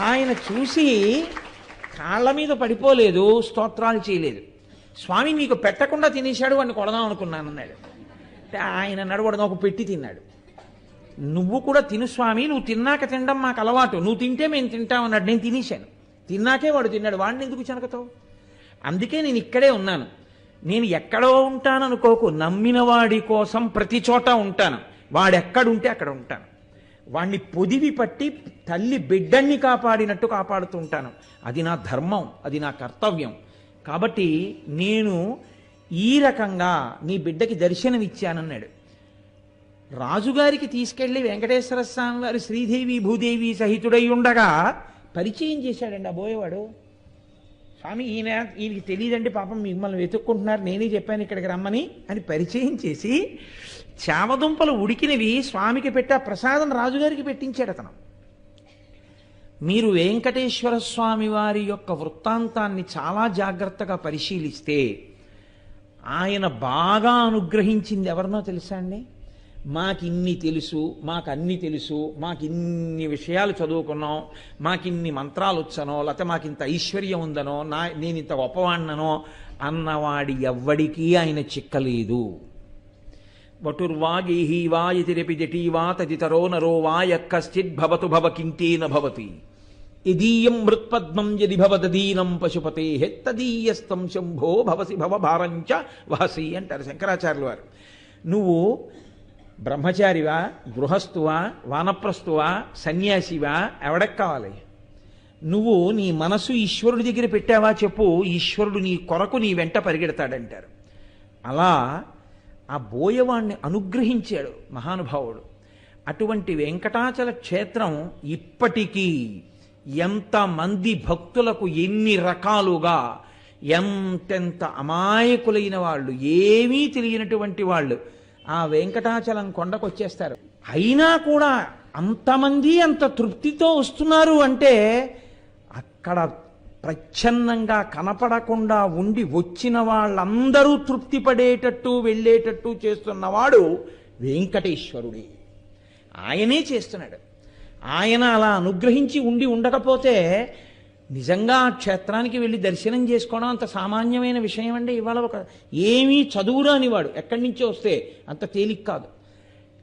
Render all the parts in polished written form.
ఆయన చూసి కాళ్ళ మీద పడిపోలేదు, స్తోత్రాలు చేయలేదు. స్వామి మీకు పెట్టకుండా తినేశాడు, వాడిని కొడదాం అనుకున్నాను అన్నాడు. ఆయన అన్నాడు, వాడు నాకు పెట్టి తిన్నాడు. నువ్వు కూడా తిను స్వామి, నువ్వు తిన్నాక తినడం మాకు అలవాటు, నువ్వు తింటే మేము తింటామన్నాడు. నేను తినేశాను, తిన్నాకే వాడు తిన్నాడు, వాడిని ఎందుకు చెనకతావు? అందుకే నేను ఇక్కడే ఉన్నాను. నేను ఎక్కడో ఉంటాను అనుకోకు, నమ్మిన వాడి కోసం ప్రతి చోట ఉంటాను. వాడెక్కడుంటే అక్కడ ఉంటాను. వాణ్ణి పొదివి పట్టి తల్లి బిడ్డన్ని కాపాడినట్టు కాపాడుతూ ఉంటాను. అది నా ధర్మం, అది నా కర్తవ్యం. కాబట్టి నేను ఈ రకంగా నీ బిడ్డకి దర్శనం ఇచ్చానన్నాడు. రాజుగారికి తీసుకెళ్లి వెంకటేశ్వర స్వామి వారు శ్రీదేవి భూదేవి సహితుడై ఉండగా పరిచయం చేశాడండి ఆ బోయేవాడు. స్వామి ఈయనకి తెలియదండి పాపం, మిమ్మల్ని వెతుక్కుంటున్నారు, నేనే చెప్పాను ఇక్కడికి రమ్మని అని పరిచయం చేసి చామదుంపలు ఉడికినవి స్వామికి పెట్టి ఆ ప్రసాదం రాజుగారికి పెట్టించాడు అతను. మీరు వెంకటేశ్వర స్వామి వారి యొక్క వృత్తాంతాన్ని చాలా జాగ్రత్తగా పరిశీలిస్తే ఆయన బాగా అనుగ్రహించింది ఎవరినో తెలుసా అండి? మాకిన్ని తెలుసు, మాకన్నీ తెలుసు, మాకిన్ని విషయాలు చదువుకున్నాం, మాకిన్ని మంత్రాలు వచ్చనో, లేకపోతే మాకింత ఐశ్వర్యం ఉందనో, నేను ఇంత గొప్పవాణ్ణనో అన్నవాడి ఎవ్వడికీ ఆయన చిక్కలేదు. వటుర్వాగేహీ వా యతిరపి జటీ వా తదితరో నరో వా యక్కశ్చిద్ భవతు భవ కింకేన భవతి యదీయం మృత్పద్మం యది భవదీనం పశుపతే తదీయస్తం శంభో భవసి భవ భారంచ వహసి అంటారు శంకరాచార్యుల వారు. నువ్వు బ్రహ్మచారివా, గృహస్థువా, వానప్రస్థువా, సన్యాసివా, ఎవడకు కావాలి? నువ్వు నీ మనసు ఈశ్వరుడి దగ్గర పెట్టావా చెప్పు, ఈశ్వరుడు నీ కొరకు నీ వెంట పరిగెడతాడంటారు. అలా ఆ బోయవాణ్ణి అనుగ్రహించాడు మహానుభావుడు. అటువంటి వెంకటాచల క్షేత్రం ఇప్పటికీ ఎంతమంది భక్తులకు ఎన్ని రకాలుగా, ఎంతెంత అమాయకులైన వాళ్ళు, ఏమీ తెలియనటువంటి వాళ్ళు ఆ వెంకటాచలం కొండకు వచ్చేస్తారు. అయినా కూడా అంతమంది అంత తృప్తితో వస్తున్నారు అంటే అక్కడ ప్రచ్ఛన్నంగా కనపడకుండా ఉండి వచ్చిన వాళ్ళందరూ తృప్తి పడేటట్టు వెళ్ళేటట్టు చేస్తున్నవాడు వెంకటేశ్వరుడే. ఆయనే చేస్తున్నాడు. ఆయన అలా అనుగ్రహించి ఉండి ఉండకపోతే నిజంగా ఆ క్షేత్రానికి వెళ్ళి దర్శనం చేసుకోవడం అంత సామాన్యమైన విషయం అండి. ఇవాళ ఒక ఏమీ చదువురాని వాడు ఎక్కడి నుంచో వస్తే అంత తేలిక కాదు.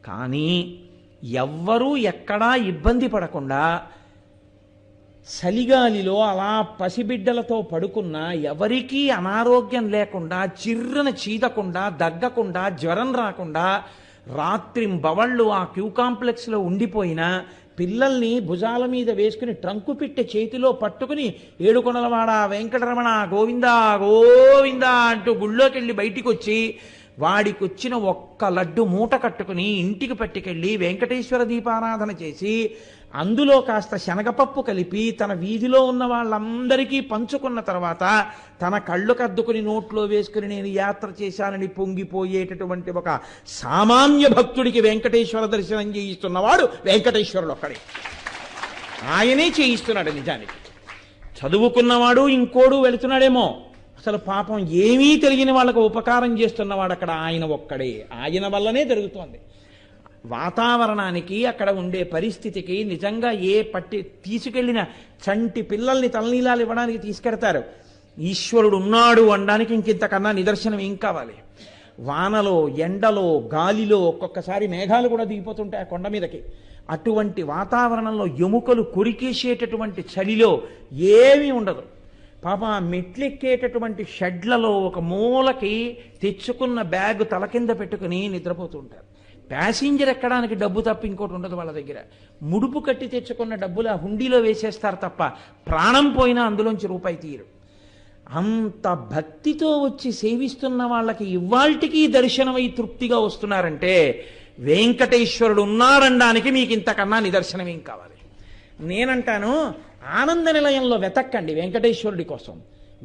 కానీ ఎవ్వరూ ఎక్కడా ఇబ్బంది పడకుండా చలిగాలిలో అలా పసిబిడ్డలతో పడుకున్నా ఎవరికీ అనారోగ్యం లేకుండా, చిర్రన చీదకుండా, దగ్గకుండా, జ్వరం రాకుండా రాత్రింబవళ్ళు ఆ క్యూ కాంప్లెక్స్లో ఉండిపోయినా పిల్లల్ని భుజాల మీద వేసుకుని ట్రంకు పెట్టే చేతిలో పట్టుకుని ఏడుకొండలవాడ వెంకటరమణ గోవిందా గోవిందా అంటూ గుళ్ళోకి వెళ్ళి బయటికి వచ్చి వాడికి వచ్చిన ఒక్క లడ్డు మూట కట్టుకుని ఇంటికి పట్టుకెళ్ళి వెంకటేశ్వర దీపారాధన చేసి అందులో కాస్త శనగపప్పు కలిపి తన వీధిలో ఉన్న వాళ్ళందరికీ పంచుకున్న తర్వాత తన కళ్ళు కద్దుకుని నోట్లో వేసుకుని నేను యాత్ర చేశానని పొంగిపోయేటటువంటి ఒక సామాన్య భక్తుడికి వెంకటేశ్వర దర్శనం చేయిస్తున్నవాడు వెంకటేశ్వరుడు ఒక్కడే. ఆయనే చేయిస్తున్నాడు. నిజానికి చదువుకున్నవాడు ఇంకోడు వెళుతున్నాడేమో, అసలు పాపం ఏమీ తెలియని వాళ్ళకు ఉపకారం చేస్తున్నవాడు అక్కడ ఆయన ఒక్కడే. ఆయన వల్లనే జరుగుతోంది. వాతావరణానికి అక్కడ ఉండే పరిస్థితికి నిజంగా తీసుకెళ్లిన చంటి పిల్లల్ని తలనీలాలు ఇవ్వడానికి తీసుకెడతారు. ఈశ్వరుడు ఉన్నాడు అనడానికి ఇంకింతకన్నా నిదర్శనం ఏం కావాలి? వానలో, ఎండలో, గాలిలో ఒక్కొక్కసారి మేఘాలు కూడా దిగిపోతుంటాయి ఆ కొండ మీదకి. అటువంటి వాతావరణంలో ఎముకలు కొరికేసేటటువంటి చలిలో ఏమీ ఉండదు. పాప మెట్లెక్కేటటువంటి షెడ్లలో ఒక మూలకి తెచ్చుకున్న బ్యాగ్ తల కింద పెట్టుకుని నిద్రపోతుంటారు. ప్యాసింజర్ ఎక్కడానికి డబ్బు తప్ప ఇంకోటి ఉండదు వాళ్ళ దగ్గర. ముడుపు కట్టి తెచ్చుకున్న డబ్బులు ఆ హుండీలో వేసేస్తారు తప్ప ప్రాణం పోయినా అందులోంచి రూపాయి తీయరు. అంత భక్తితో వచ్చి సేవిస్తున్న వాళ్ళకి ఇవాల్టికి దర్శనమై తృప్తిగా వస్తున్నారంటే వెంకటేశ్వరుడు ఉన్నారనడానికి మీకు ఇంతకన్నా నిదర్శనం ఏం కావాలి? నేనంటాను, ఆనంద నిలయంలో వెతక్కండి వెంకటేశ్వరుడి కోసం.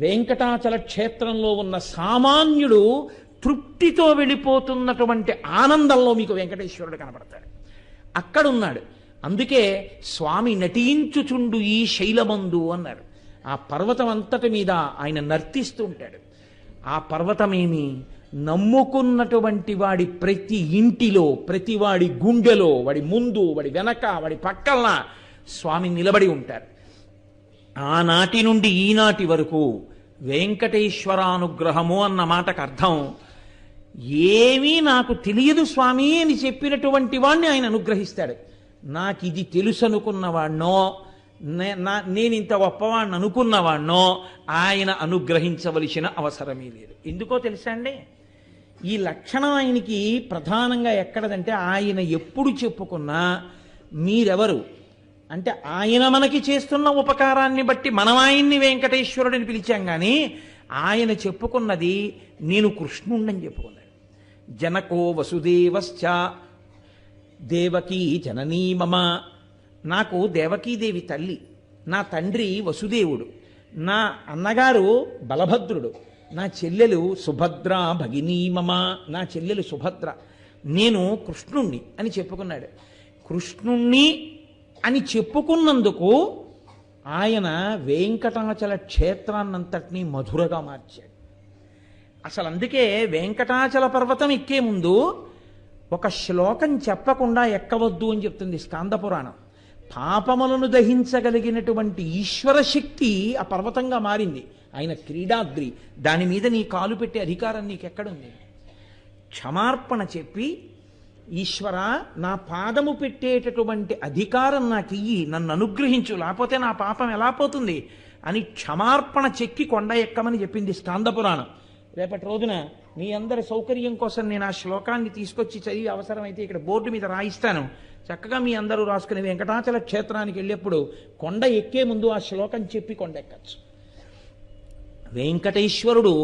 వెంకటాచల క్షేత్రంలో ఉన్న సామాన్యుడు తృప్తితో వెళ్ళిపోతున్నటువంటి ఆనందంలో మీకు వెంకటేశ్వరుడు కనబడతాడు. అక్కడున్నాడు. అందుకే స్వామి నటించుచుండు ఈ శైలమందు అన్నారు. ఆ పర్వతం అంతటి మీద ఆయన నర్తిస్తూ ఉంటాడు. ఆ పర్వతమేమి నమ్ముకున్నటువంటి వాడి ప్రతి ఇంటిలో, ప్రతి వాడి గుండెలో, వాడి ముందు, వాడి వెనక, వాడి పక్కన స్వామి నిలబడి ఉంటారు. ఆనాటి నుండి ఈనాటి వరకు వెంకటేశ్వరానుగ్రహము అన్న మాటకు అర్థం ఏమీ నాకు తెలియదు స్వామి అని చెప్పినటువంటి వాణ్ణి ఆయన అనుగ్రహిస్తాడు. నాకు ఇది తెలుసు అనుకున్నవాణ్ణో, నేను ఇంత గొప్పవాణ్ణి అనుకున్నవాణ్ణో ఆయన అనుగ్రహించవలసిన అవసరమే లేదు. ఎందుకో తెలుసా అండి? ఈ లక్షణం ఆయనకి ప్రధానంగా ఎక్కడదంటే, ఆయన ఎప్పుడు చెప్పుకున్నా మీరెవరు అంటే ఆయన మనకి చేస్తున్న ఉపకారాన్ని బట్టి మనం ఆయన్ని వెంకటేశ్వరుడిని పిలిచాం, కానీ ఆయన చెప్పుకున్నది నేను కృష్ణుణ్ణని చెప్పుకున్నాడు. జనకో వసుదేవశ్చ దేవకీ జననీ మమ. నాకు దేవకీదేవి తల్లి, నా తండ్రి వసుదేవుడు, నా అన్నగారు బలభద్రుడు, నా చెల్లెలు సుభద్ర భగినీ మమ, నా చెల్లెలు సుభద్ర, నేను కృష్ణుణ్ణి అని చెప్పుకున్నాడు. కృష్ణుణ్ణి అని చెప్పుకున్నందుకు ఆయన వెంకటాచల క్షేత్రాన్నంతటినీ మధురగా మార్చాడు. అసలు అందుకే వెంకటాచల పర్వతం ఎక్కే ముందు ఒక శ్లోకం చెప్పకుండా ఎక్కవద్దు అని చెప్తుంది స్కాంద పురాణం. పాపములను దహించగలిగినటువంటి ఈశ్వర శక్తి ఆ పర్వతంగా మారింది. ఆయన క్రీడాద్రి, దాని మీద నీ కాలు పెట్టే అధికారం నీకెక్కడుంది? క్షమార్పణ చెప్పి, ఈశ్వర నా పాదము పెట్టేటటువంటి అధికారం నాకు ఇయ్యి, నన్ను అనుగ్రహించు, లేకపోతే నా పాపం ఎలా పోతుంది అని క్షమార్పణ చెక్కి కొండ ఎక్కమని చెప్పింది స్కాంద పురాణం. రేపటి రోజున మీ అందరి సౌకర్యం కోసం నేను ఆ శ్లోకాన్ని తీసుకొచ్చి చదివి అవసరమైతే ఇక్కడ బోర్డు మీద రాయిస్తాను. చక్కగా మీ అందరూ రాసుకుని వెంకటాచల క్షేత్రానికి వెళ్ళేప్పుడు కొండ ఎక్కే ముందు ఆ శ్లోకం చెప్పి కొండ ఎక్కచ్చు. వెంకటేశ్వరుడు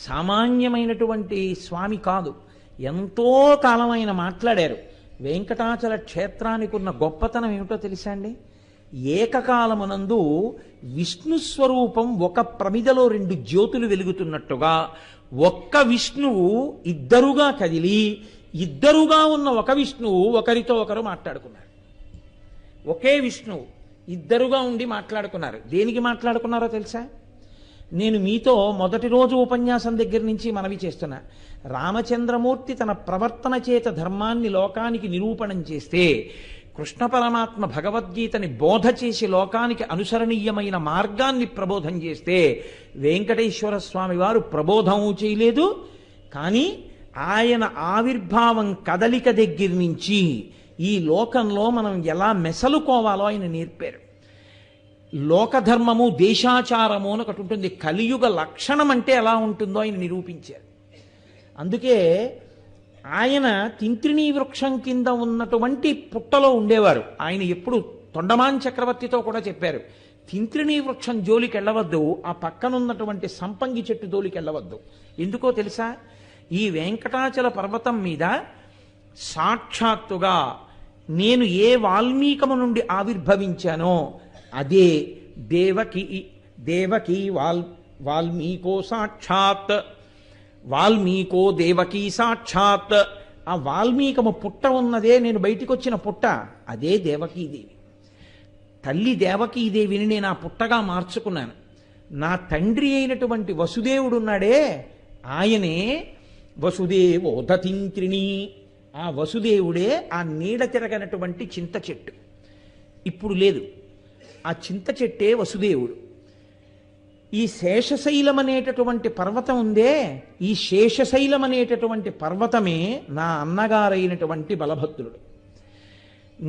సామాన్యమైనటువంటి స్వామి కాదు. ఎంతో కాలం ఆయన మాట్లాడారు. వెంకటాచల క్షేత్రానికి ఉన్న గొప్పతనం ఏమిటో తెలుసా అండి? ఏకకాలమునందు విష్ణు స్వరూపం ఒక ప్రమిదలో 2 జ్యోతులు వెలుగుతున్నట్టుగా ఒక్క విష్ణువు ఇద్దరుగా కదిలి, ఇద్దరుగా ఉన్న ఒక విష్ణువు ఒకరితో ఒకరు మాట్లాడుకున్నారు. ఒకే విష్ణువు ఇద్దరుగా ఉండి మాట్లాడుకున్నారు. దేనికి మాట్లాడుకున్నారో తెలుసా? నేను మీతో మొదటి రోజు ఉపన్యాసం దగ్గర నుంచి మనవి చేస్తున్నా. రామచంద్రమూర్తి తన ప్రవర్తన చేత ధర్మాన్ని లోకానికి నిరూపణం చేస్తే, కృష్ణ పరమాత్మ భగవద్గీతని బోధ చేసి లోకానికి అనుసరణీయమైన మార్గాన్ని ప్రబోధం చేస్తే, వెంకటేశ్వర స్వామి వారు ప్రబోధము చేయలేదు. కానీ ఆయన ఆవిర్భావం కదలిక దగ్గర నుంచి ఈ లోకంలో మనం ఎలా మెసలుకోవాలో ఆయన నేర్పారు. లోకధర్మము దేశాచారము అని ఒకటి ఉంటుంది. కలియుగ లక్షణం అంటే ఎలా ఉంటుందో ఆయన నిరూపించారు. అందుకే ఆయన తింత్రిణీ వృక్షం కింద ఉన్నటువంటి పుట్టలో ఉండేవారు. ఆయన ఎప్పుడు తొండమాన్ చక్రవర్తితో కూడా చెప్పారు, తింత్రిణీ వృక్షం జోలికి వెళ్ళవద్దు, ఆ పక్కనున్నటువంటి సంపంగి చెట్టు జోలికి వెళ్ళవద్దు. ఎందుకో తెలుసా? ఈ వెంకటాచల పర్వతం మీద సాక్షాత్తుగా నేను ఏ వాల్మీకము నుండి ఆవిర్భవించానో అదే దేవకి వాల్మీకో సాక్షాత్, వాల్మీకో దేవకీ సాక్షాత్. ఆ వాల్మీకము పుట్ట ఉన్నదే, నేను బయటికి వచ్చిన పుట్ట, అదే దేవకీదేవి. తల్లి దేవకీదేవిని నేను ఆ పుట్టగా మార్చుకున్నాను. నా తండ్రి అయినటువంటి వసుదేవుడు ఉన్నాడే, ఆయనే వసుదేవోదతింత్రిణి. ఆ వసుదేవుడే ఆ నీడ తిరగనటువంటి చింత చెట్టు. ఇప్పుడు లేదు, ఆ చింత చెట్టే వసుదేవుడు. ఈ శేషశైలం అనేటటువంటి పర్వతం ఉందే, ఈ శేషశైలం అనేటటువంటి పర్వతమే నా అన్నగారైనటువంటి బలభద్రుడు.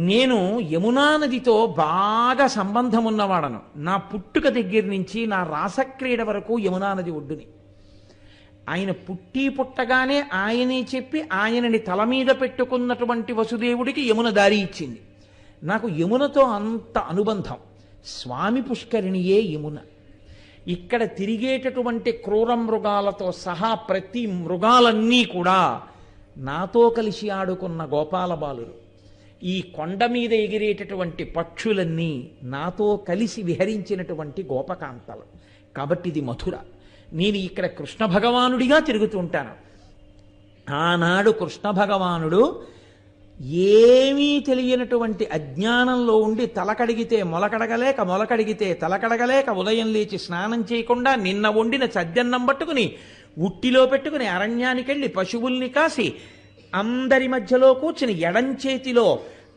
నేను యమునా నదితో బాగా సంబంధం ఉన్నవాడను. నా పుట్టుక దగ్గర నుంచి నా రాసక్రీడ వరకు యమునా నది ఒడ్డుని. ఆయన పుట్టగానే ఆయనే చెప్పి ఆయనని తల మీద పెట్టుకున్నటువంటి వసుదేవుడికి యమున దారి ఇచ్చింది. నాకు యమునతో అంత అనుబంధం. స్వామి పుష్కరిణియే యమున. ఇక్కడ తిరిగేటటువంటి క్రూర మృగాలతో సహా ప్రతి మృగాలన్నీ కూడా నాతో కలిసి ఆడుకున్న గోపాల బాలురు. ఈ కొండ మీద ఎగిరేటటువంటి పక్షులన్నీ నాతో కలిసి విహరించినటువంటి గోపకాంతలు. కాబట్టి ఇది మధుర. నేను ఇక్కడ కృష్ణ భగవానుడిగా తిరుగుతూ ఉంటాను. ఆనాడు కృష్ణ భగవానుడు ఏమీ తెలియనటువంటి అజ్ఞానంలో ఉండి తలకడిగితే మొలకడగలేక, మొలకడిగితే తలకడగలేక, ఉదయం లేచి స్నానం చేయకుండా నిన్న వండిన చద్దన్నం పట్టుకుని ఉట్టిలో పెట్టుకుని అరణ్యానికి వెళ్ళి పశువుల్ని కాసి అందరి మధ్యలో కూర్చుని ఎడంచేతిలో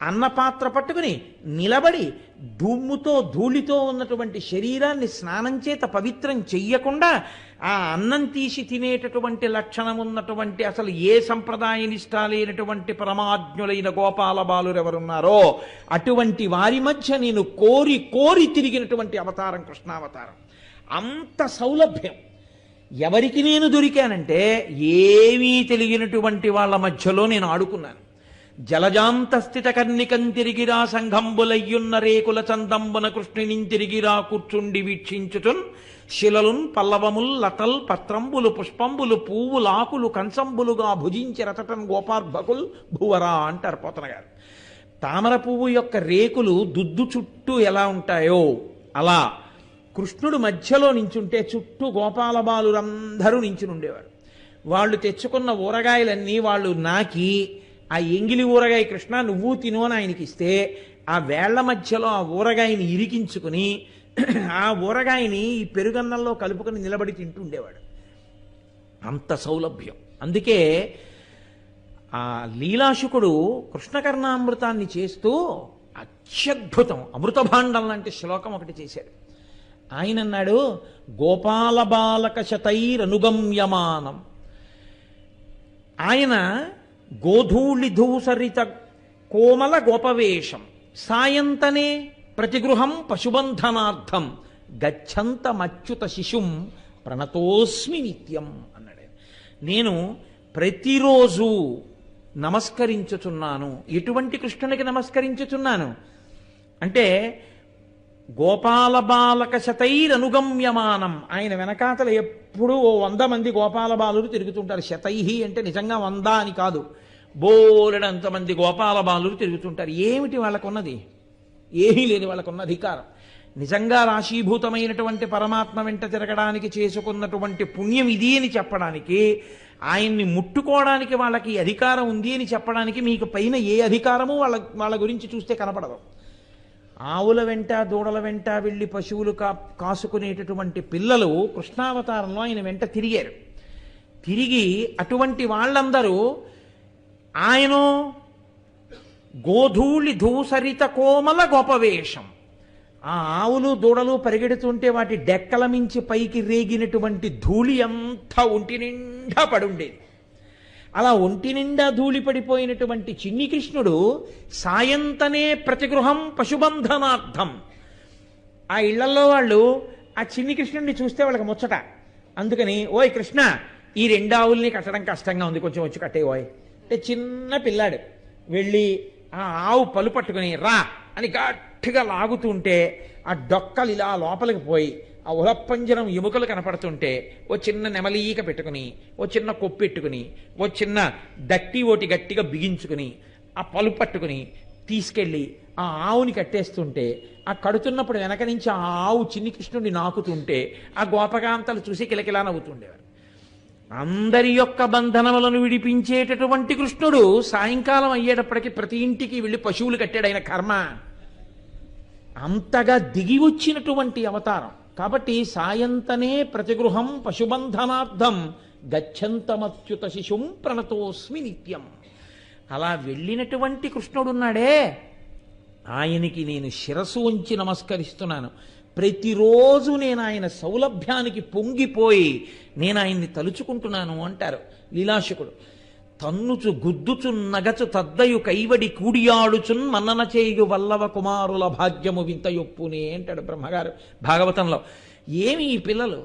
అన్నపాత్ర పట్టుకుని నిలబడి దుమ్ముతో ధూళితో ఉన్నటువంటి శరీరాన్ని స్నానం చేత పవిత్రం చెయ్యకుండా ఆ అన్నం తీసి తినేటటువంటి లక్షణం ఉన్నటువంటి అసలు ఏ సంప్రదాయ నిష్ట లేనటువంటి పరమాజ్ఞులైన గోపాల బాలురు ఎవరున్నారో అటువంటి వారి మధ్య నేను కోరి కోరి తిరిగినటువంటి అవతారం కృష్ణావతారం. అంత సౌలభ్యం. ఎవరికి నేను దొరికానంటే ఏమీ తెలియనటువంటి వాళ్ళ మధ్యలో నేను ఆడుకున్నాను. జలజాంతస్థిత కర్ణికం తిరిగిరా సంఘంబులయ్యున్న రేకుల చందంబున కృష్ణునింతిరిగిరా కూర్చుండి వీక్షించుచున్ శిలలున్ పల్లవముల్ లతల్ పత్రంబులు పుష్పంబులు పువ్వులాకులు కంచంబులుగా భుజించి రతటన్ గోపార్భకుల్ భువరా అంటారు పోతన గారు. తామర పువ్వు యొక్క రేకులు దుద్దు చుట్టూ ఎలా ఉంటాయో అలా కృష్ణుడు మధ్యలో నించుంటే చుట్టూ గోపాల బాలురందరూ నించునుండేవారు. వాళ్ళు తెచ్చుకున్న ఊరగాయలన్నీ వాళ్ళు నాకి ఆ ఎంగిలి ఊరగాయ కృష్ణ నువ్వు తిను అని ఆయనకి ఇస్తే ఆ వేళ్ల మధ్యలో ఆ ఊరగాయని ఇరికించుకుని ఆ ఊరగాయని ఈ పెరుగన్నంలో కలుపుకొని నిలబడి తింటుండేవాడు. అంత సౌలభ్యం. అందుకే ఆ లీలాశుకుడు కృష్ణకర్ణామృతాన్ని చేస్తూ అత్యద్భుతం అమృత భాండం లాంటి శ్లోకం ఒకటి చేశాడు. ఆయన అన్నాడు, గోపాల బాలక శతైరనుగమ్యమానం. ఆయన గోధూళి ధూసరిత కోమల గోపవేషం సాయంతనే ప్రతిగృహం పశుబంధనార్థం గచ్చంతమచ్యుత శిశుం ప్రణతోస్మి నిత్యం అన్నాడు. నేను ప్రతిరోజు నమస్కరించుచున్నాను. ఎటువంటి కృష్ణునికి నమస్కరించుచున్నాను అంటే గోపాల బాలక శతైరనుగమ్యమానం. ఆయన వెనకాతల ఎప్పుడూ 100 మంది గోపాల బాలురు తిరుగుతుంటారు. శతైహి అంటే నిజంగా 100 అని కాదు, బోలెడంతమంది గోపాల బాలురు తిరుగుతుంటారు. ఏమిటి వాళ్ళకున్నది? ఏమీ లేని వాళ్ళకున్న అధికారం. నిజంగా రాశీభూతమైనటువంటి పరమాత్మ వెంట తిరగడానికి చేసుకున్నటువంటి పుణ్యం ఇది అని చెప్పడానికి, ఆయన్ని ముట్టుకోవడానికి వాళ్ళకి అధికారం ఉంది అని చెప్పడానికి మీకు పైన ఏ అధికారము వాళ్ళ గురించి చూస్తే కనపడదు. ఆవుల వెంట దూడల వెంట వెళ్ళి పశువులు కాసుకునేటటువంటి పిల్లలు కృష్ణావతారంలో ఆయన వెంట తిరిగారు. తిరిగి అటువంటి వాళ్ళందరూ ఆయన గోధూళి ధూసరిత కోమల గోపవేషం. ఆ ఆవులు దూడలు పరిగెడుతుంటే వాటి డెక్కల మించి పైకి రేగినటువంటి ధూళి అంతా ఒంటి నిండా పడుండేది. అలా ఒంటి నిండా ధూళి పడిపోయినటువంటి చిన్ని కృష్ణుడు సాయంతనే ప్రతిగృహం పశుబంధనార్థం. ఆ ఇళ్లలో వాళ్ళు ఆ చిన్ని కృష్ణుడిని చూస్తే వాళ్ళకి ముచ్చట. అందుకని ఓయ్ కృష్ణ, ఈ 2 ఆవుల్ని కట్టడం కష్టంగా ఉంది, కొంచెం వచ్చి కట్టే ఓయ్ అంటే చిన్న పిల్లాడు వెళ్ళి ఆ ఆవు పలు పట్టుకుని రా అని గట్టిగా లాగుతుంటే ఆ డొక్కలు ఇలా లోపలికి పోయి ఆ ఉలప్పంజరం ఎముకలు కనపడుతుంటే ఓ చిన్న నెమలీక పెట్టుకుని ఓ చిన్న కొప్పెట్టుకుని ఓ చిన్న దట్టి ఓటి గట్టిగా బిగించుకుని ఆ పలు పట్టుకుని తీసుకెళ్ళి ఆ ఆవుని కట్టేస్తుంటే ఆ కడుతున్నప్పుడు వెనక నుంచి ఆ ఆవు చిన్ని కృష్ణుడిని నాకుతుంటే ఆ గోపకాంతలు చూసి కిలకిలా నవ్వుతుండేవారు. అందరి యొక్క బంధనములను విడిపించేటటువంటి కృష్ణుడు సాయంకాలం అయ్యేటప్పటికి ప్రతి ఇంటికి వెళ్ళి పశువులు కట్టాడు. ఆయన కర్మ అంతగా దిగి వచ్చినటువంటి అవతారం. కాబట్టి సాయంతనే ప్రతిగృహం పశుబంధనార్థం గచ్చంతమచ్యుత శిశుం ప్రణతోస్మి నిత్యం. అలా వెళ్ళినటువంటి కృష్ణుడున్నాడే, ఆయనకి నేను శిరస్సు ఉంచి నమస్కరిస్తున్నాను. ప్రతిరోజు నేను ఆయన సౌలభ్యానికి పొంగిపోయి నేను ఆయన్ని తలుచుకుంటున్నాను అంటారు లీలాశకుడు. తన్నుచు గుద్దుచు నగచు తద్దయు కైవడి కూడియాడుచున్ మన్నన చేయు వల్లవ కుమారుల భాగ్యము వింతయొప్పునే అంటాడు బ్రహ్మగారు భాగవతంలో. ఏమి ఈ పిల్లలు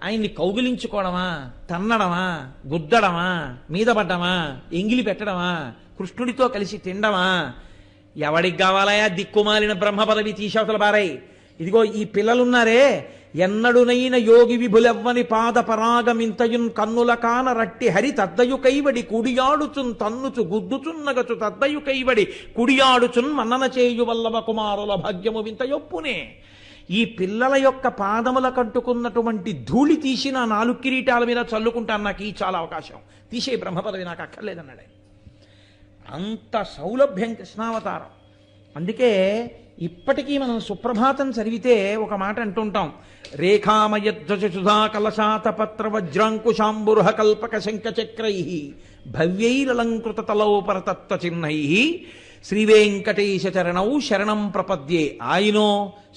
ఆయన్ని కౌగిలించుకోవడమా, తన్నడమా, గుద్దడమా, మీద పడ్డమా, ఎంగిలి పెట్టడమా, కృష్ణుడితో కలిసి తిండమా? ఎవడికి కావాలయా దిక్కుమాలిన బ్రహ్మ పదవి తీశవతల బారై? ఇదిగో ఈ పిల్లలున్నారే, ఎన్నడునైన యోగి విభులెవ్వని పాద పరాగమింతయున్ కన్నుల కాన రట్టి హరి తద్దయు కైవడి కుడియాడుచున్ తన్నుచు గుద్దుచున్నగచు తద్దయు కైవడి కుడియాడుచున్ మన్నన చేయు వల్లవ కుమారుల భాగ్యము వింతయొప్పునే. ఈ పిల్లల యొక్క పాదముల కట్టుకున్నటువంటి ధూళి తీసి నా 4 కిరీటాల మీద చల్లుకుంటాను, నాకు ఈ చాలా అవకాశం, తీసే బ్రహ్మ పదవి నాకు అక్కర్లేదన్నాడు. అంత సౌలభ్యం కృష్ణావతారం. అందుకే ఇప్పటికీ మనం సుప్రభాతం చదివితే ఒక మాట అంటుంటాం, రేఖామయధ్వజసుధా కలశాత పత్ర వజ్రాంకుశాంబురుహ కల్పక శంఖచక్రై భవ్యైరలంకృత తలౌపరతత్వ చిహ్నై శ్రీ వెంకటేశ చరణౌ శరణం ప్రపద్యే. ఆయనో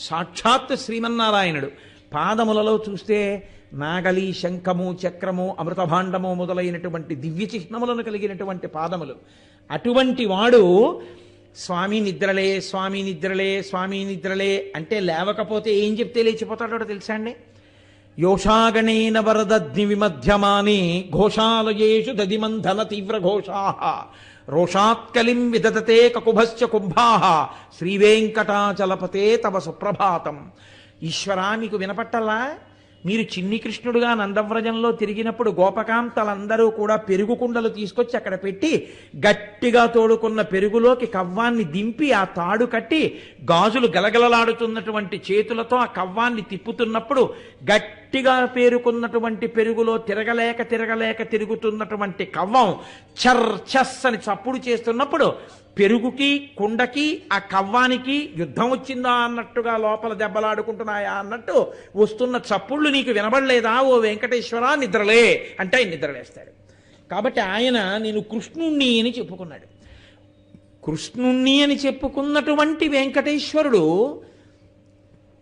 సాక్షాత్ శ్రీమన్నారాయణుడు. పాదములలో చూస్తే నాగలి, శంఖము, చక్రము, అమృతభాండము మొదలైనటువంటి దివ్య చిహ్నములను కలిగినటువంటి పాదములు. అటువంటి వాడు స్వామి నిద్రలే, స్వామి నిద్రలే, స్వామి నిద్రలే అంటే లేవకపోతే ఏం చెప్తే లేచిపోతాడో తెలుసా అండి? యోషాగణేన వరదగ్ని విమధ్యమానే ఘోషాలయేషు దదిమంధన తీవ్ర ఘోషా రోషాత్కలిం విదదతే కకుభశ్చ కుంభా శ్రీవేంకటాచలపతే తవ సుప్రభాతం. ఈశ్వరా, మీకు వినపట్టల్లా? మీరు చిన్ని కృష్ణుడుగా నందవ్రజంలో తిరిగినప్పుడు గోపకాంతలందరూ కూడా పెరుగు కుండలు తీసుకొచ్చి అక్కడ పెట్టి గట్టిగా తోడుకున్న పెరుగులోకి కవ్వాన్ని దింపి ఆ తాడు కట్టి గాజులు గలగలలాడుతున్నటువంటి చేతులతో ఆ కవ్వాన్ని తిప్పుతున్నప్పుడు గట్టిగా పేరుకున్నటువంటి పెరుగులో తిరగలేక తిరుగుతున్నటువంటి కవ్వం చర్ చస్ అని చప్పుడు చేస్తున్నప్పుడు పెరుగుకి కుండకి ఆ కవ్వానికి యుద్ధం వచ్చిందా అన్నట్టుగా లోపల దెబ్బలాడుకుంటున్నాయా అన్నట్టు వస్తున్న చప్పుళ్ళు నీకు వినబడలేదా ఓ వెంకటేశ్వర నిద్రలే అంటే ఆయన నిద్రలేస్తాడు. కాబట్టి ఆయన నేను కృష్ణుణ్ణి అని చెప్పుకున్నాడు. కృష్ణుణ్ణి అని చెప్పుకున్నటువంటి వెంకటేశ్వరుడు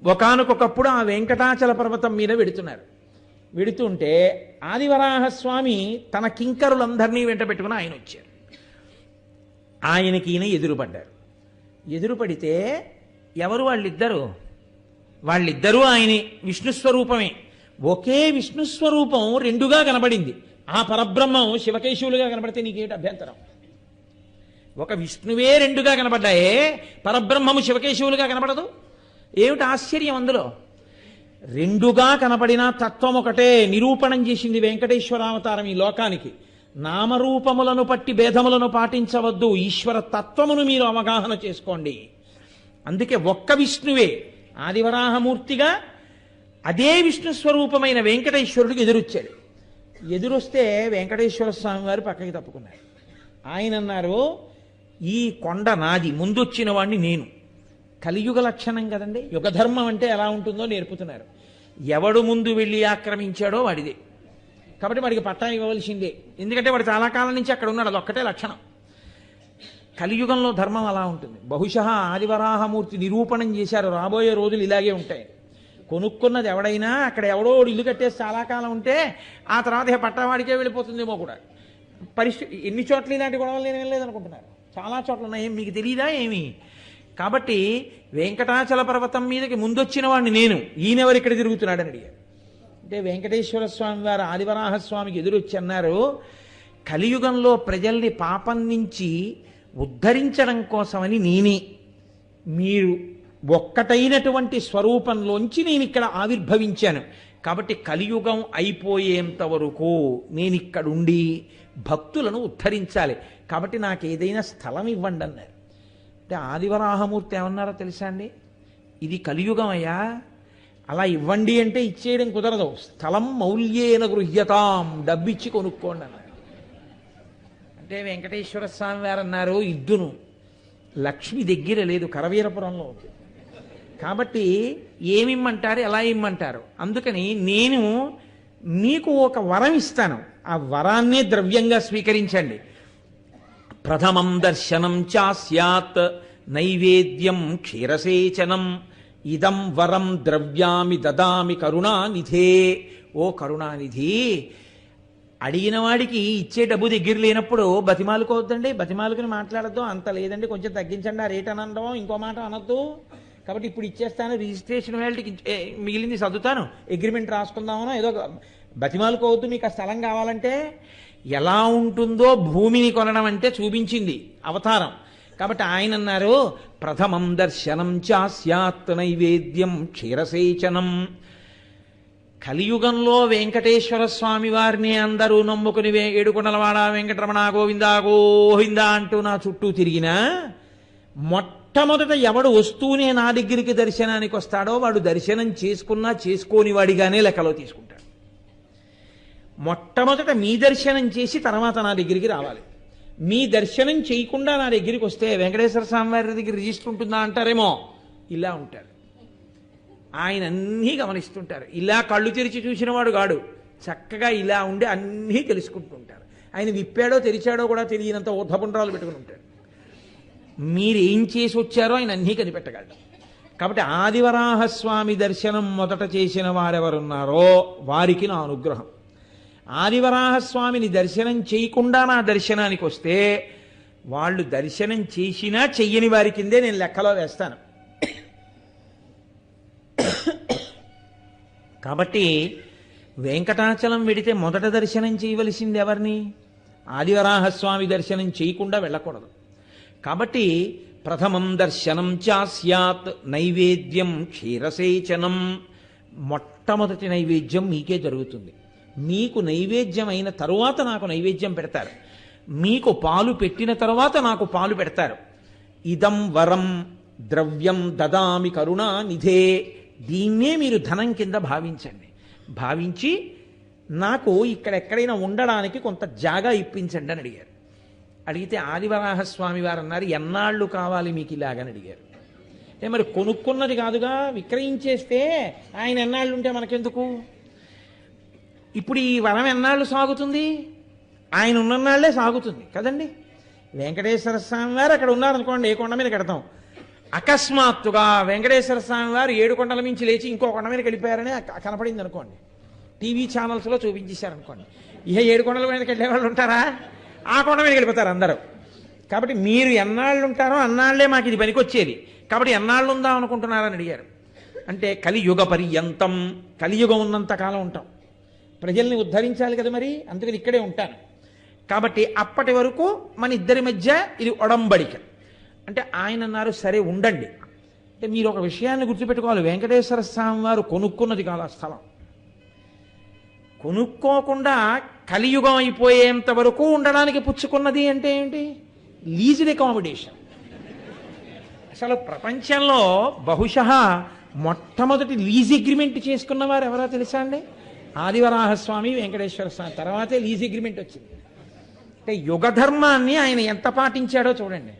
ఒకానొకప్పుడు ఆ వెంకటాచల పర్వతం మీద వెడుతుంటే ఆదివరాహస్వామి తన కింకరులందరినీ వెంట పెట్టుకుని ఆయన వచ్చారు. ఆయనకి ఈయన ఎదురుపడితే ఎవరు వాళ్ళిద్దరూ ఆయనే, విష్ణుస్వరూపమే. ఒకే విష్ణుస్వరూపం రెండుగా కనబడింది. ఆ పరబ్రహ్మం శివకేశవులుగా కనబడితే నీకేమిటి అభ్యంతరం? ఒక విష్ణువే రెండుగా కనబడ్డాయే, పరబ్రహ్మము శివకేశవులుగా కనబడదు? ఏమిటి ఆశ్చర్యం అందులో? రెండుగా కనబడిన తత్వం ఒకటే నిరూపణం చేసింది వెంకటేశ్వరావతారం ఈ లోకానికి. నామరూపములను పట్టి భేదములను పాటించవద్దు, ఈశ్వర తత్వమును మీరు అవగాహన చేసుకోండి. అందుకే ఒక్క విష్ణువే ఆదివరాహమూర్తిగా అదే విష్ణు స్వరూపమైన వెంకటేశ్వరుడికి ఎదురొచ్చాడు. ఎదురొస్తే వెంకటేశ్వర స్వామి వారు పక్కకి తప్పుకున్నారు. ఆయన అన్నారు, ఈ కొండ నాది, ముందొచ్చిన వాడిని నేను. కలియుగ లక్షణం కదండి. యుగధర్మం అంటే ఎలా ఉంటుందో నేర్పుతున్నారు. ఎవడు ముందు వెళ్ళి ఆక్రమించాడో వాడిదే. కాబట్టి వాడికి పట్టా ఇవ్వవలసిందే. ఎందుకంటే వాడు చాలా కాలం నుంచి అక్కడ ఉన్నాడు. అదొక్కటే లక్షణం. కలియుగంలో ధర్మం అలా ఉంటుంది. బహుశः ఆదివరాహమూర్తి నిరూపణం చేశారు, రాబోయే రోజులు ఇలాగే ఉంటాయి. కొనుక్కున్నది ఎవడైనా అక్కడ ఎవడో ఇల్లు కట్టేసి చాలా కాలం ఉంటే ఆ తర్వాత పట్టవాడికే వెళ్ళిపోతుందేమో కూడా. పరిస్థితి ఎన్ని చోట్ల ఇలాంటి గొడవలు నేను వెళ్ళలేదనుకుంటున్నారు. చాలా చోట్ల ఉన్నాయి, మీకు తెలియదా ఏమి? కాబట్టి వెంకటాచల పర్వతం మీదకి ముందొచ్చిన వాడిని నేను, ఈయనెవరు ఇక్కడ తిరుగుతున్నాడని అడిగారు. అంటే వెంకటేశ్వర స్వామి వారు ఆదివరాహస్వామికి ఎదురొచ్చి అన్నారు, కలియుగంలో ప్రజల్ని పాపం నుంచి ఉద్ధరించడం కోసమని నేనే, మీరు ఒక్కటైనటువంటి స్వరూపంలోంచి నేను ఇక్కడ ఆవిర్భవించాను. కాబట్టి కలియుగం అయిపోయేంత వరకు నేను ఇక్కడుండి భక్తులను ఉద్ధరించాలి. కాబట్టి నాకు ఏదైనా స్థలం ఇవ్వండి అన్నారు. అంటే ఆదివరాహమూర్తి ఏమన్నారో తెలుసా అండి? ఇది కలియుగం అయ్యా, అలా ఇవ్వండి అంటే ఇచ్చేయడం కుదరదు. స్థలం మౌల్యేన గృహ్యతాం, డబ్బిచ్చి కొనుక్కోండి అన్నారు. అంటే వెంకటేశ్వర స్వామి వారు అన్నారు, ఇద్దును, లక్ష్మి దగ్గర లేదు, కరవీరపురంలో ఉంది. కాబట్టి ఏమిమ్మంటారు, ఎలా ఇమ్మంటారు? అందుకని నేను మీకు ఒక వరం ఇస్తాను, ఆ వరాన్నే ద్రవ్యంగా స్వీకరించండి. ప్రథమం దర్శనం చాస్యాత్ నైవేద్యం క్షీరసేచనం ఇదం వరం ద్రవ్యామి దదామి కరుణానిధే. ఓ కరుణానిధి, అడిగిన వాడికి ఇచ్చే డబ్బు దగ్గర లేనప్పుడు బతిమాలుకోవద్దండి, బతిమాలుకుని మాట్లాడద్దు. అంత లేదండి కొంచెం తగ్గించండి ఆ రేట్ అని అనడం, ఇంకో మాట అనొద్దు. కాబట్టి ఇప్పుడు ఇచ్చేస్తాను, రిజిస్ట్రేషన్ వేళకి మిగిలింది చదువుతాను, అగ్రిమెంట్ రాసుకుందామనో ఏదో బతిమాలుకోవద్దు. మీకు ఆ స్థలం కావాలంటే ఎలా ఉంటుందో భూమిని కొనడం అంటే చూపించింది అవతారం. కాబట్టి ఆయన అన్నారు, ప్రథమం దర్శనం చాస్యాత్ నైవేద్యం క్షీరసేచనం. కలియుగంలో వెంకటేశ్వర స్వామి వారిని అందరూ నమ్ముకుని ఏడుకొండలవాడ వెంకటరమణ గోవిందా గోవిందా అంటూ నా చుట్టూ తిరిగినా మొట్టమొదట ఎవడు వస్తూనే నా దగ్గరికి దర్శనానికి వస్తాడో వాడు దర్శనం చేసుకున్నా చేసుకోని వాడిగానే లెక్కలో తీసుకుంటాడు. మొట్టమొదట మీ దర్శనం చేసి తర్వాత నా దగ్గరికి రావాలి. మీ దర్శనం చేయకుండా నా దగ్గరికి వస్తే వెంకటేశ్వర స్వామి వారి దగ్గర రిజిస్టర్ ఉంటుందా అంటారేమో, ఇలా ఉంటారు. ఆయన అన్నీ గమనిస్తుంటారు. ఇలా కళ్ళు తెరిచి చూసిన వాడు గాడు, చక్కగా ఇలా ఉండి అన్నీ తెలుసుకుంటుంటారు. ఆయన విప్పాడో తెరిచాడో కూడా తెలియనంత ఊర్ధపుండ్రాలు పెట్టుకుని ఉంటాడు. మీరు ఏం చేసి వచ్చారో ఆయన అన్నీ కనిపెట్టగలడు. కాబట్టి ఆదివరాహస్వామి దర్శనం మొదట చేసిన వారెవరున్నారో వారికి నా అనుగ్రహం. ఆదివరాహస్వామిని దర్శనం చేయకుండా నా దర్శనానికి వస్తే వాళ్ళు దర్శనం చేసినా చెయ్యని వారి కిందే నేను లెక్కలో వేస్తాను. కాబట్టి వెంకటాచలం వెడితే మొదట దర్శనం చేయవలసింది ఎవరిని? ఆదివరాహస్వామి దర్శనం చేయకుండా వెళ్ళకూడదు. కాబట్టి ప్రథమం దర్శనం చాస్యాత్ నైవేద్యం క్షీరసేచనం. మొట్టమొదటి నైవేద్యం మీకే జరుగుతుంది. మీకు నైవేద్యం అయిన తరువాత నాకు నైవేద్యం పెడతారు. మీకు పాలు పెట్టిన తరువాత నాకు పాలు పెడతారు. ఇదం వరం ద్రవ్యం దదామి కరుణానిధే. దీన్నే మీరు ధనం కింద భావించండి. భావించి నాకు ఇక్కడెక్కడైనా ఉండడానికి కొంత జాగా ఇప్పించండి అని అడిగారు. అడిగితే ఆదివరాహస్వామి వారు అన్నారు, ఎన్నాళ్ళు కావాలి మీకు ఇలాగని అడిగారు. మరి కొనుక్కున్నది కాదుగా, విక్రయించేస్తే ఆయన ఎన్నాళ్ళు ఉంటే మనకెందుకు? ఇప్పుడు ఈ వరం ఎన్నాళ్ళు సాగుతుంది? ఆయన ఉన్నన్నాళ్లే సాగుతుంది కదండి. వెంకటేశ్వర స్వామి వారు అక్కడ ఉన్నారనుకోండి, ఏ కొండ మీద కడతాం. అకస్మాత్తుగా వెంకటేశ్వర స్వామి వారు 7 కొండల మించి లేచి ఇంకో కొండ మీదకి వెళ్ళిపోయారని కనపడింది అనుకోండి, టీవీ ఛానల్స్లో చూపించేశారనుకోండి, ఇక 7 కొండల మీదకి వెళ్ళే వాళ్ళు ఉంటారా? ఆ కొండ మీదకి వెళ్ళిపోతారు అందరూ. కాబట్టి మీరు ఎన్నాళ్ళు ఉంటారో అన్నాళ్లే మాకు ఇది పనికొచ్చేది. కాబట్టి ఎన్నాళ్ళు ఉందాం అనుకుంటున్నారని అడిగారు. అంటే కలియుగ పర్యంతం, కలియుగం ఉన్నంత కాలం ఉంటాం. ప్రజల్ని ఉద్ధరించాలి కదా, మరి అందుకని ఇక్కడే ఉంటాను. కాబట్టి అప్పటి వరకు మన ఇద్దరి మధ్య ఇది ఒడంబడిక. అంటే ఆయన అన్నారు, సరే ఉండండి. అంటే మీరు ఒక విషయాన్ని గుర్తుపెట్టుకోవాలి, వెంకటేశ్వర స్వామి వారు కొనుక్కున్నది కాదు ఆ స్థలం. కొనుక్కోకుండా కలియుగం అయిపోయేంత వరకు ఉండడానికి పుచ్చుకున్నది అంటే ఏంటి? Leased accommodation. అసలు ప్రపంచంలో బహుశः మొట్టమొదటి లీజ్ అగ్రిమెంట్ చేసుకున్న వారు ఎవరో తెలుసా అండి? ఆదివరాహస్వామి, వెంకటేశ్వర స్వామి. తర్వాతే లీజ్ అగ్రిమెంట్ వచ్చింది. అంటే యుగ ధర్మాన్ని ఆయన ఎంత పాటించాడో చూడండి.